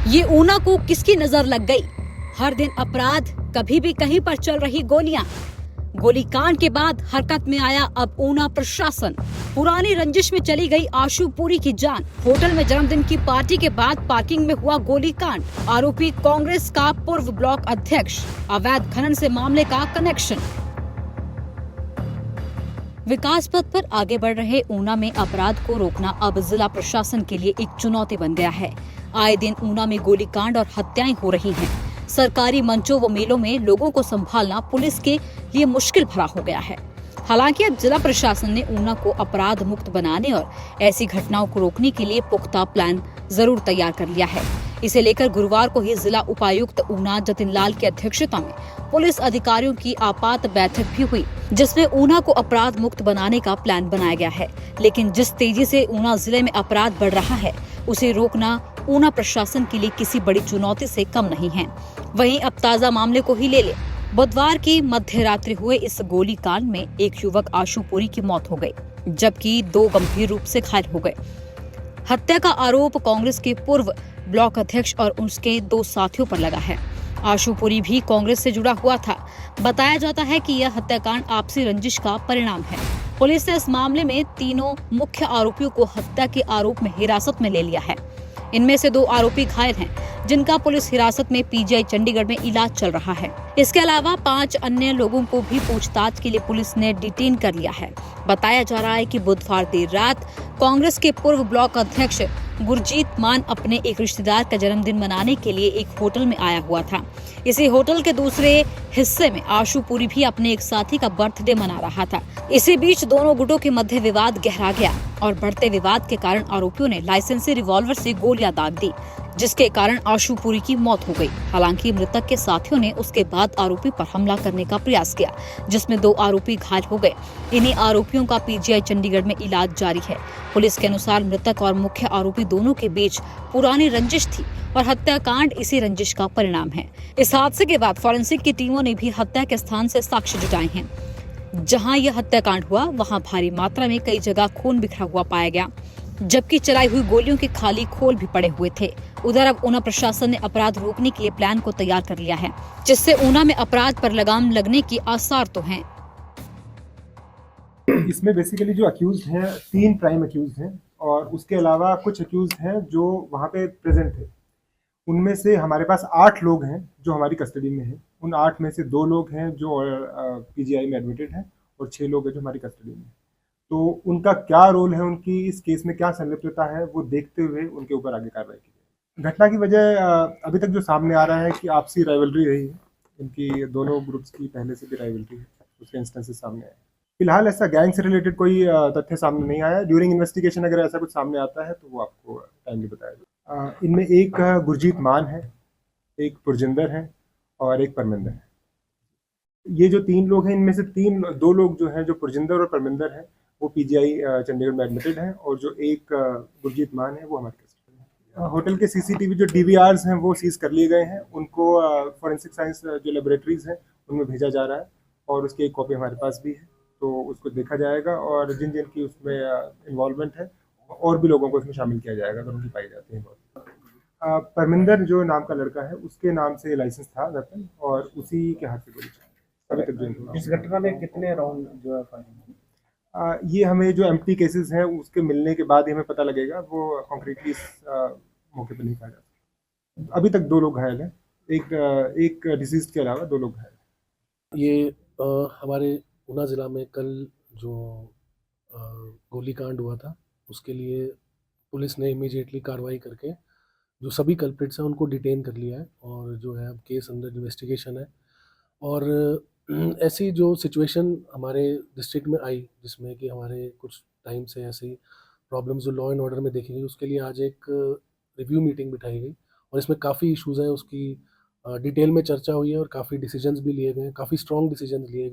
ये ऊना को किसकी नजर लग गई? हर दिन अपराध, कभी भी कहीं पर चल रही गोलियां। गोलीकांड के बाद हरकत में आया अब ऊना प्रशासन। पुरानी रंजिश में चली गई आशु पुरी की जान। होटल में जन्मदिन की पार्टी के बाद पार्किंग में हुआ गोलीकांड। आरोपी कांग्रेस का पूर्व ब्लॉक अध्यक्ष। अवैध खनन से मामले का कनेक्शन। विकास पथ पर आगे बढ़ रहे ऊना में अपराध को रोकना अब जिला प्रशासन के लिए एक चुनौती बन गया है। आए दिन ऊना में गोलीकांड और हत्याएं हो रही हैं। सरकारी मंचों व मेलों में लोगों को संभालना पुलिस के लिए मुश्किल भरा हो गया है। हालांकि अब जिला प्रशासन ने ऊना को अपराध मुक्त बनाने और ऐसी घटनाओं को रोकने के लिए पुख्ता प्लान जरूर तैयार कर लिया है। इसे लेकर गुरुवार को ही जिला उपायुक्त ऊना जतिन लाल की अध्यक्षता में पुलिस अधिकारियों की आपात बैठक भी हुई, जिसमें ऊना को अपराध मुक्त बनाने का प्लान बनाया गया है। लेकिन जिस तेजी से ऊना जिले में अपराध बढ़ रहा है, उसे रोकना ऊना प्रशासन के लिए किसी बड़ी चुनौती से कम नहीं है। वहीं अब ताजा मामले को ही ले ले। बुधवार की मध्य रात्रि हुए इस गोलीकांड में एक युवक आशु पुरी की मौत हो गई, जबकि 2 गंभीर रूप से घायल हो गए। हत्या का आरोप कांग्रेस के पूर्व ब्लॉक अध्यक्ष और उसके 2 साथियों पर लगा है। आशु पुरी भी कांग्रेस से जुड़ा हुआ था। बताया जाता है कि यह हत्याकांड आपसी रंजिश का परिणाम है। पुलिस ने इस मामले में तीनों मुख्य आरोपियों को हत्या के आरोप में हिरासत में ले लिया है। इनमें से 2 आरोपी घायल हैं, जिनका पुलिस हिरासत में पीजीआई चंडीगढ़ में इलाज चल रहा है। इसके अलावा 5 अन्य लोगों को भी पूछताछ के लिए पुलिस ने डिटेन कर लिया है। बताया जा रहा है कि बुधवार देर रात कांग्रेस के पूर्व ब्लॉक अध्यक्ष गुरजीत मान अपने एक रिश्तेदार का जन्मदिन मनाने के लिए एक होटल में आया हुआ था। इसी होटल के दूसरे हिस्से में आशु पुरी भी अपने एक साथी का बर्थडे मना रहा था। इसी बीच दोनों गुटों के मध्य विवाद गहरा गया और बढ़ते विवाद के कारण आरोपियों ने लाइसेंसी रिवॉल्वर से गोलियां दाग दी, जिसके कारण आशु पुरी की मौत हो गई। हालांकि मृतक के साथियों ने उसके बाद आरोपी पर हमला करने का प्रयास किया, जिसमें 2 आरोपी घायल हो गए। इन्हीं आरोपियों का पीजीआई चंडीगढ़ में इलाज जारी है। पुलिस के अनुसार मृतक और मुख्य आरोपी दोनों के बीच पुरानी रंजिश थी और हत्याकांड इसी रंजिश का परिणाम है। इस हादसे के बाद फॉरेंसिक की टीमों ने भी हत्या के स्थान से साक्ष्य जुटाए हैं। जहां यह हत्याकांड हुआ, वहां भारी मात्रा में कई जगह खून बिखरा हुआ पाया गया, जबकि चलाई हुई गोलियों के खाली खोल भी पड़े हुए थे। उधर अब ऊना प्रशासन ने अपराध रोकने के लिए प्लान को तैयार कर लिया है, जिससे ऊना में अपराध पर लगाम लगने की आसार तो हैं। इसमें बेसिकली जो अक्यूज हैं 3 प्राइम अक्यूज हैं और उसके अलावा कुछ अक्यूज हैं जो वहाँ पे प्रेजेंट थे। उनमें से हमारे पास 8 लोग हैं जो हमारी कस्टडी में हैं। उन 8 में से 2 लोग हैं जो पीजीआई में एडमिटेड हैं और 6 लोग हैं जो हमारी कस्टडी में। तो उनका क्या रोल है, उनकी इस केस में क्या संलिप्तता है, वो देखते हुए उनके ऊपर आगे कार्रवाई की जाए। घटना की वजह अभी तक जो सामने आ रहा है कि आपसी राइवलरी रही है। इनकी दोनों ग्रुप्स की पहले से भी राइवलरी है, उसके इंस्टेंसेस सामने आए। फिलहाल ऐसा गैंग से रिलेटेड कोई तथ्य सामने नहीं आया। ड्यूरिंग इन्वेस्टिगेशन अगर ऐसा कुछ सामने आता है तो वो आपको टाइमली बताया जाए। इनमें एक गुरजीत मान है, एक पुरजिंदर है और एक परमिंदर है। ये जो 3 लोग हैं, इनमें से 2 लोग जो हैं, जो पुरजिंदर और परमिंदर हैं, वो पीजीआई चंडीगढ़ में एडमिटेड हैं और जो एक गुरजीत मान है वो हमारे कस्टडी में है। होटल के सीसीटीवी जो डीवीआर्स हैं वो सीज कर लिए गए हैं। उनको फॉरेंसिक साइंस जो लेबोरेटरीज हैं उनमें भेजा जा रहा है और उसकी एक कॉपी हमारे पास भी है, तो उसको देखा जाएगा और जिन जिन की उसमें इन्वॉल्वमेंट है और भी लोगों को उसमें शामिल किया जाएगा अगर उनकी पाई जाती है। परमिंदर जो नाम का लड़का है, उसके नाम से लाइसेंस था वेपन और उसी के हाथ से गोली चली। अभी तक जो इस घटना में कितने राउंड जो है फायरिंग? ये हमें जो एम्प्टी केसेस हैं उसके मिलने के बाद ही हमें पता लगेगा। वो कॉन्क्रीटली इस मौके पर नहीं कहा जा सकता। अभी तक 2 लोग घायल हैं, एक डिसीज के अलावा 2 लोग घायल। ये हमारे ऊना ज़िला में कल जो गोलीकांड हुआ था, उसके लिए पुलिस ने इमीडिएटली कार्रवाई करके जो सभी कल्प्रिट्स हैं उनको डिटेन कर लिया है और जो है अब केस अंडर इन्वेस्टिगेशन है। और ऐसी जो सिचुएशन हमारे डिस्ट्रिक्ट में आई, जिसमें कि हमारे कुछ टाइम से ऐसी प्रॉब्लम्स जो लॉ एंड ऑर्डर में देखी गई, उसके लिए आज एक रिव्यू मीटिंग बिठाई गई और इसमें काफ़ी इश्यूज़ हैं, उसकी डिटेल में चर्चा हुई है और काफ़ी डिसीजंस भी लिए गए हैं, काफ़ी स्ट्रॉन्ग डिसीजंस लिए गए।